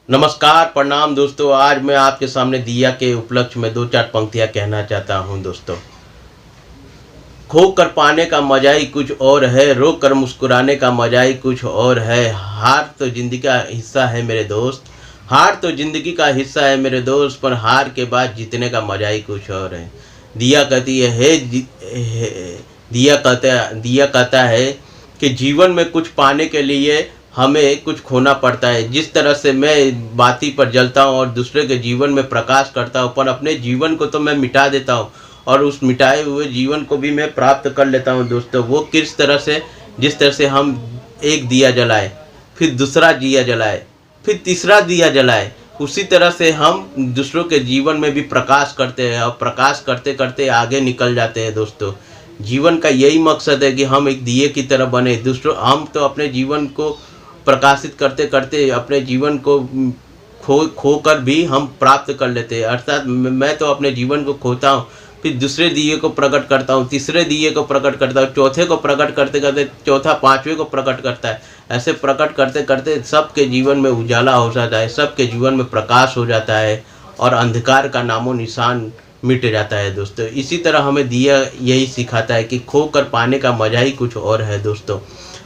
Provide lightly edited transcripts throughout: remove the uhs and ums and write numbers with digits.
नमस्कार, प्रणाम दोस्तों। आज मैं आपके सामने दिया के उपलक्ष्य में 2-4 पंक्तियाँ कहना चाहता हूँ दोस्तों। खो कर पाने का मज़ा ही कुछ और है, रो कर मुस्कुराने का मज़ा ही कुछ और है। हार तो ज़िंदगी का हिस्सा है मेरे दोस्त, हार तो ज़िंदगी का हिस्सा है मेरे दोस्त, पर हार के बाद जीतने का मज़ा ही कुछ और है। दिया कहती है, हे दिया कहता है कि जीवन में कुछ पाने के लिए हमें कुछ खोना पड़ता है। जिस तरह से मैं बाती पर जलता हूँ और दूसरे के जीवन में प्रकाश करता हूँ, पर अपने जीवन को तो मैं मिटा देता हूँ और उस मिटाए हुए जीवन को भी मैं प्राप्त कर लेता हूँ दोस्तों। वो किस तरह से, जिस तरह से हम एक दिया जलाए, फिर दूसरा दिया जलाए, फिर तीसरा दिया जलाए, उसी तरह से हम दूसरों के जीवन में भी प्रकाश करते हैं और प्रकाश करते करते आगे निकल जाते हैं दोस्तों। जीवन का यही मकसद है कि हम एक दिए की तरह बने। दूसरों, हम तो अपने जीवन को प्रकाशित करते करते अपने जीवन को खो कर भी हम प्राप्त कर लेते हैं। अर्थात मैं तो अपने जीवन को खोता हूँ, फिर दूसरे दिए को प्रकट करता हूँ, तीसरे दिए को प्रकट करता हूँ, चौथे को प्रकट करते करते चौथा पांचवें को प्रकट करता है। ऐसे प्रकट करते करते सबके जीवन में उजाला हो जाता है, सबके जीवन में प्रकाश हो जाता है और अंधकार का नामो निशान मिट जाता है दोस्तों। इसी तरह हमें दिया यही सिखाता है कि खो कर पाने का मज़ा ही कुछ और है दोस्तों,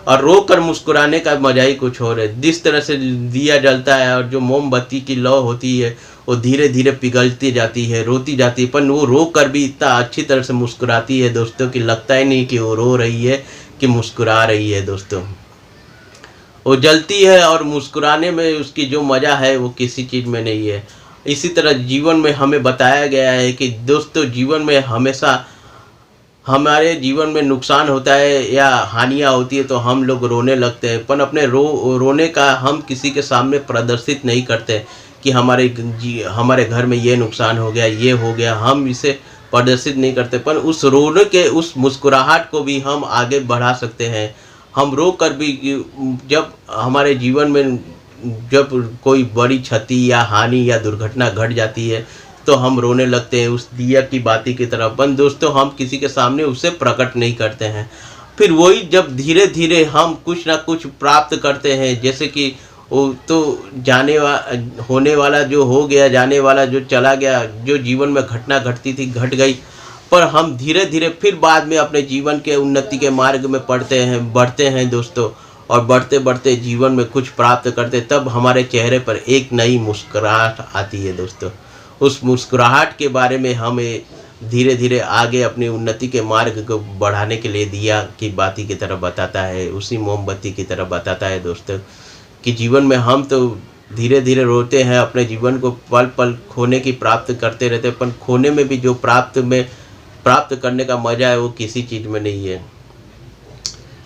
और रो कर मुस्कुराने का मज़ा ही कुछ और है। जिस तरह से दिया जलता है और जो मोमबत्ती की लौ होती है वो धीरे धीरे पिघलती जाती है, रोती जाती है, पर वो रो कर भी इतना अच्छी तरह से मुस्कुराती है दोस्तों कि लगता ही नहीं कि वो रो रही है, कि मुस्कुरा रही है दोस्तों। वो जलती है और मुस्कुराने में उसकी जो मज़ा है वो किसी चीज़ में नहीं है। इसी तरह जीवन में हमें बताया गया है कि दोस्तों, जीवन में हमेशा हमारे जीवन में नुकसान होता है या हानियाँ होती है तो हम लोग रोने लगते हैं, पर अपने रोने का हम किसी के सामने प्रदर्शित नहीं करते कि हमारे घर में ये नुकसान हो गया, ये हो गया, हम इसे प्रदर्शित नहीं करते। पर उस रोने के, उस मुस्कुराहट को भी हम आगे बढ़ा सकते हैं। हम रो कर भी, जब हमारे जीवन में जब कोई बड़ी क्षति या हानि या दुर्घटना घट जाती है तो हम रोने लगते हैं उस दिया की बाती की तरफ, पर दोस्तों हम किसी के सामने उसे प्रकट नहीं करते हैं। फिर वही जब धीरे धीरे हम कुछ ना कुछ प्राप्त करते हैं, जैसे कि वो तो होने वाला जो हो गया, जाने वाला जो चला गया, जो जीवन में घटना घटती थी घट गई, पर हम धीरे धीरे फिर बाद में अपने जीवन के उन्नति के मार्ग में बढ़ते हैं दोस्तों, और बढ़ते बढ़ते जीवन में कुछ प्राप्त करते, तब हमारे चेहरे पर एक नई मुस्कुराहट आती है दोस्तों। उस मुस्कुराहट के बारे में हमें धीरे धीरे आगे अपनी उन्नति के मार्ग को बढ़ाने के लिए दिया की बाती की तरह बताता है, उसी मोमबत्ती की तरह बताता है दोस्तों, कि जीवन में हम तो धीरे धीरे रोते हैं, अपने जीवन को पल पल खोने की प्राप्त करते रहते हैं, पर खोने में भी जो प्राप्त करने का मज़ा है वो किसी चीज़ में नहीं है।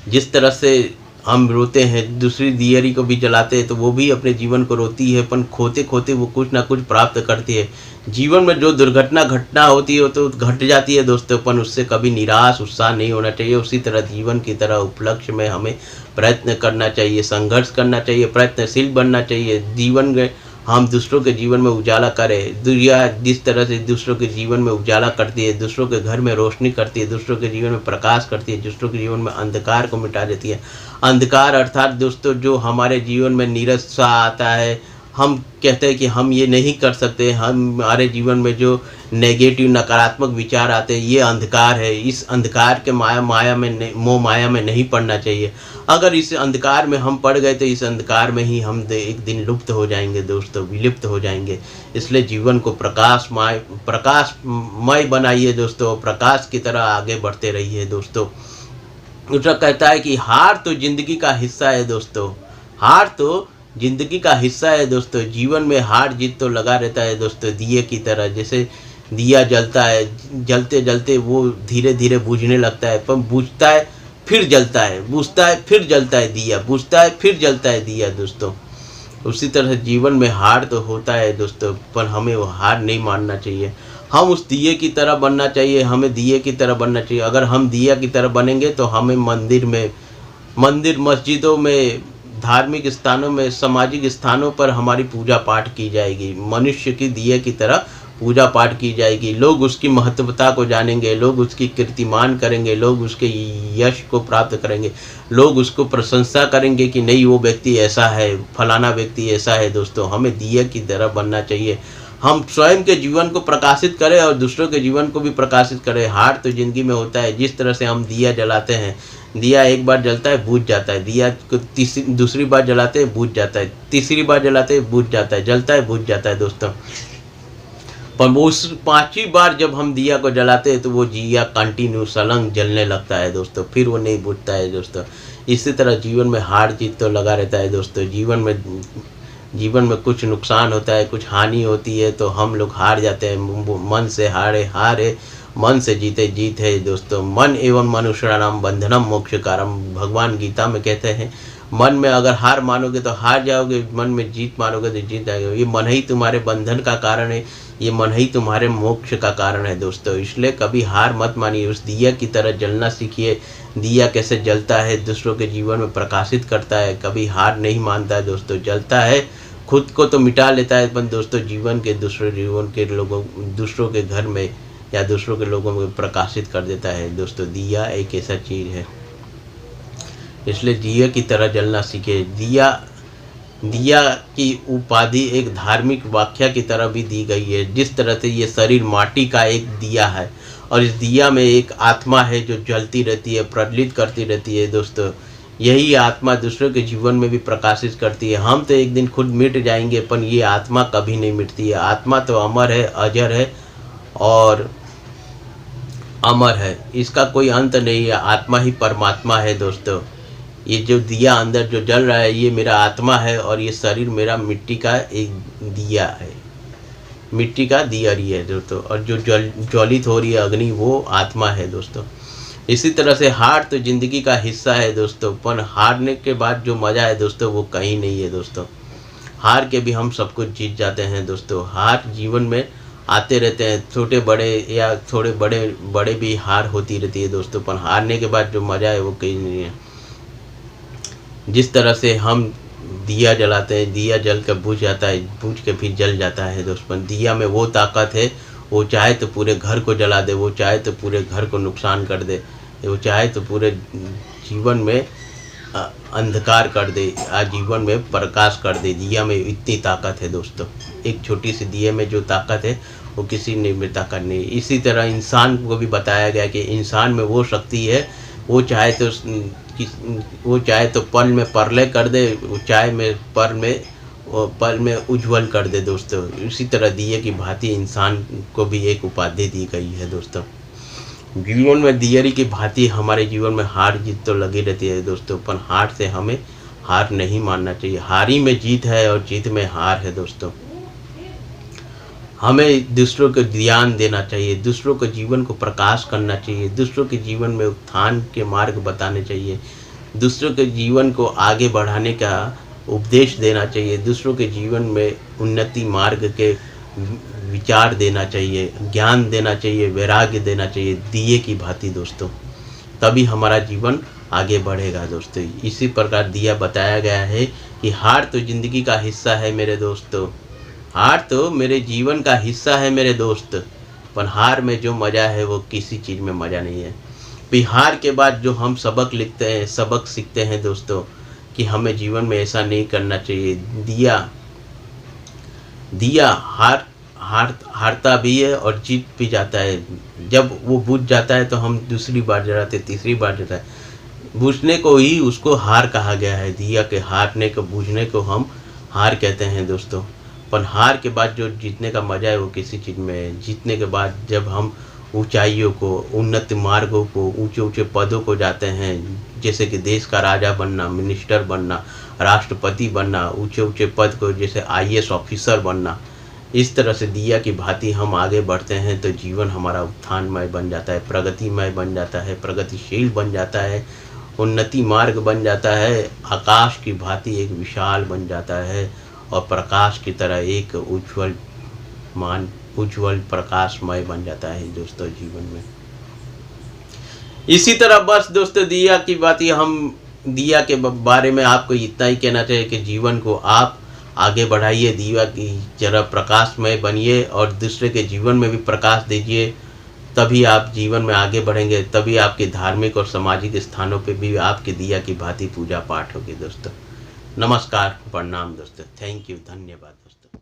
जिस तरह से हम रोते हैं, दूसरी दियरी को भी जलाते हैं तो वो भी अपने जीवन को रोती है, पर खोते खोते वो कुछ ना कुछ प्राप्त करती है। जीवन में जो घटना होती है वो तो घट जाती है दोस्तों, पर उससे कभी निराश उत्साह नहीं होना चाहिए। उसी तरह जीवन की तरह उपलक्ष्य में हमें प्रयत्न करना चाहिए, संघर्ष करना चाहिए, प्रयत्नशील बनना चाहिए। जीवन में हम दूसरों के जीवन में उजाला करें। दुनिया जिस तरह से दूसरों के जीवन में उजाला करती है, दूसरों के घर में रोशनी करती है, दूसरों के जीवन में प्रकाश करती है, दूसरों के जीवन में अंधकार को मिटा देती है। अंधकार अर्थात दोस्तों जो हमारे जीवन में नीरस-सा आता है, हम कहते हैं कि हम ये नहीं कर सकते, हमारे जीवन में जो नेगेटिव नकारात्मक विचार आते हैं, ये अंधकार है। इस अंधकार के मोह माया में नहीं पड़ना चाहिए। अगर इस अंधकार में हम पड़ गए तो इस अंधकार में ही हम एक दिन लुप्त हो जाएंगे दोस्तों, विलुप्त हो जाएंगे। इसलिए जीवन को प्रकाशमय बनाइए दोस्तों, प्रकाश की तरह आगे बढ़ते रहिए दोस्तों। दूसरा कहता है कि हार तो ज़िंदगी का हिस्सा है दोस्तों, हार तो ज़िंदगी का हिस्सा है दोस्तों। जीवन में हार जीत तो लगा रहता है दोस्तों, दिए की तरह। जैसे दिया जलता है, जलते जलते वो धीरे धीरे बुझने लगता है, पर बुझता है फिर जलता है, बुझता है फिर जलता है दिया, बुझता है फिर जलता है दिया दोस्तों। उसी तरह से जीवन में हार तो होता है दोस्तों, पर हमें वो हार नहीं मानना चाहिए। हम उस दिए की तरह बनना चाहिए, हमें दिए की तरह बनना चाहिए। अगर हम दिया की तरह बनेंगे तो हमें मंदिर मस्जिदों में, धार्मिक स्थानों में, सामाजिक स्थानों पर हमारी पूजा पाठ की जाएगी। मनुष्य की दिए की तरह पूजा पाठ की जाएगी, लोग उसकी महत्वता को जानेंगे, लोग उसकी कीर्तिमान करेंगे, लोग उसके यश को प्राप्त करेंगे, लोग उसको प्रशंसा करेंगे कि नहीं वो व्यक्ति ऐसा है, फलाना व्यक्ति ऐसा है। दोस्तों हमें दिया की तरह बनना चाहिए। हम स्वयं के जीवन को प्रकाशित करें और दूसरों के जीवन को भी प्रकाशित करें। हार तो ज़िंदगी में होता है। जिस तरह से हम दिया जलाते हैं, दिया एक बार जलता है बुझ जाता है, दिया को दूसरी बार जलाते हैं बुझ जाता है, तीसरी बार जलाते हैं बुझ जाता है, जलता है बुझ जाता है दोस्तों। पर वो उस पांचवी बार जब हम दिया को जलाते हैं तो वो दिया कंटिन्यू सलंग जलने लगता है दोस्तों, फिर वो नहीं बुझता है दोस्तों। इसी तरह जीवन में हार जीत तो लगा रहता है दोस्तों। जीवन में कुछ नुकसान होता है, कुछ हानि होती है तो हम लोग हार जाते हैं। मन से हारे हार है, मन से जीते जीत है दोस्तों। मन एवं मनुष्याणाम बंधनम मोक्ष कारम, भगवान गीता में कहते हैं मन में अगर हार मानोगे तो हार जाओगे, मन में जीत मानोगे तो जीत जाओगे। ये मन ही तुम्हारे बंधन का कारण है, ये मन ही तुम्हारे मोक्ष का कारण है दोस्तों। इसलिए कभी हार मत मानिए, उस दिया की तरह जलना सीखिए। दिया कैसे जलता है, दूसरों के जीवन में प्रकाशित करता है, कभी हार नहीं मानता है दोस्तों। जलता है, खुद को तो मिटा लेता है, पर दोस्तों जीवन के लोगों, दूसरों के घर में या दूसरों के लोगों में प्रकाशित कर देता है दोस्तों। दिया एक ऐसा चीज़ है, इसलिए दिया की तरह जलना सीखे। दिया की उपाधि एक धार्मिक व्याख्या की तरह भी दी गई है। जिस तरह से ये शरीर माटी का एक दिया है और इस दिया में एक आत्मा है जो जलती रहती है, प्रज्वलित करती रहती है दोस्तों। यही आत्मा दूसरों के जीवन में भी प्रकाशित करती है। हम तो एक दिन खुद मिट जाएंगे, पर ये आत्मा कभी नहीं मिटती है। आत्मा तो अमर है, अजर है और अमर है, इसका कोई अंत नहीं है। आत्मा ही परमात्मा है दोस्तों। ये जो दिया अंदर जो जल रहा है ये मेरा आत्मा है और ये शरीर मेरा मिट्टी का एक दिया है, मिट्टी का दिया ही है दोस्तों। और जो ज्वलित हो रही है अग्नि वो आत्मा है दोस्तों। इसी तरह से हार तो ज़िंदगी का हिस्सा है दोस्तों, पर हारने के बाद जो मज़ा है दोस्तों वो कहीं नहीं है दोस्तों। हार के भी हम सब कुछ जीत जाते हैं दोस्तों। हार जीवन में आते रहते हैं, छोटे बड़े या थोड़े बड़े भी हार होती रहती है दोस्तों, पर हारने के बाद जो मज़ा है वो कहीं नहीं है। जिस तरह से हम दिया जलाते हैं, दिया जल कर बुझ जाता है, बुझ के फिर जल जाता है दोस्तों। दिया में वो ताकत है, वो चाहे तो पूरे घर को जला दे, वो चाहे तो पूरे घर को नुकसान कर दे, वो चाहे तो पूरे जीवन में अंधकार कर दे, जीवन में प्रकाश कर दे। दिया में इतनी ताकत है दोस्तों। एक छोटी सी दिए में जो ताकत है वो किसी में ताकत नहीं। इसी तरह इंसान को भी बताया गया कि इंसान में वो शक्ति है, वो चाहे तो पल में प्रलय कर दे, वो चाहे में पल में उज्जवल कर दे दोस्तों। इसी तरह दिए की भांति इंसान को भी एक उपाधि दी गई है दोस्तों। जीवन में दियरी की भांति हमारे जीवन में हार जीत तो लगी रहती है दोस्तों, पर हार से हमें हार नहीं मानना चाहिए। हारी में जीत है और जीत में हार है दोस्तों। हमें दूसरों को ध्यान देना चाहिए, दूसरों के जीवन को प्रकाश करना चाहिए, दूसरों के जीवन में उत्थान के मार्ग बताने चाहिए, दूसरों के जीवन को आगे बढ़ाने का उपदेश देना चाहिए, दूसरों के जीवन में उन्नति मार्ग के विचार देना चाहिए, ज्ञान देना चाहिए, वैराग्य देना चाहिए दिए की भांति दोस्तों। तभी हमारा जीवन आगे बढ़ेगा दोस्तों। इसी प्रकार दिया बताया गया है कि हार तो ज़िंदगी का हिस्सा है मेरे दोस्तों, हार तो मेरे जीवन का हिस्सा है मेरे दोस्त, पर हार में जो मज़ा है वो किसी चीज़ में मज़ा नहीं है। फिर हार के बाद जो हम सबक लिखते हैं, सबक सीखते हैं दोस्तों कि हमें जीवन में ऐसा नहीं करना चाहिए। दिया हारता भी है और जीत भी जाता है। जब वो बुझ जाता है तो हम दूसरी बार जलाते, तीसरी बार जलाते, बुझने को ही उसको हार कहा गया है। दिया के हारने को, बुझने को हम हार कहते हैं दोस्तों। पर हार के बाद जो जीतने का मज़ा है वो किसी चीज़ में है। जीतने के बाद जब हम ऊंचाइयों को, उन्नत मार्गों को, ऊंचे ऊंचे पदों को जाते हैं, जैसे कि देश का राजा बनना, मिनिस्टर बनना, राष्ट्रपति बनना, ऊंचे ऊंचे पद को जैसे IAS ऑफिसर बनना, इस तरह से दिया की भांति हम आगे बढ़ते हैं तो जीवन हमारा उत्थानमय बन जाता है, प्रगतिमय बन जाता है, प्रगतिशील बन जाता है, उन्नति मार्ग बन जाता है, आकाश की भांति एक विशाल बन जाता है और प्रकाश की तरह एक उज्जवल प्रकाशमय बन जाता है दोस्तों जीवन में। इसी तरह बस दोस्तों दिया के बारे में आपको इतना ही कहना चाहिए कि जीवन को आप आगे बढ़ाइए, दिया की जरा प्रकाशमय बनिए और दूसरे के जीवन में भी प्रकाश दीजिए। तभी आप जीवन में आगे बढ़ेंगे, तभी आपके धार्मिक और सामाजिक स्थानों पे भी आपके दिया की भांति पूजा पाठ होगी दोस्तों। नमस्कार, प्रणाम दोस्तों, थैंक यू, धन्यवाद दोस्तों।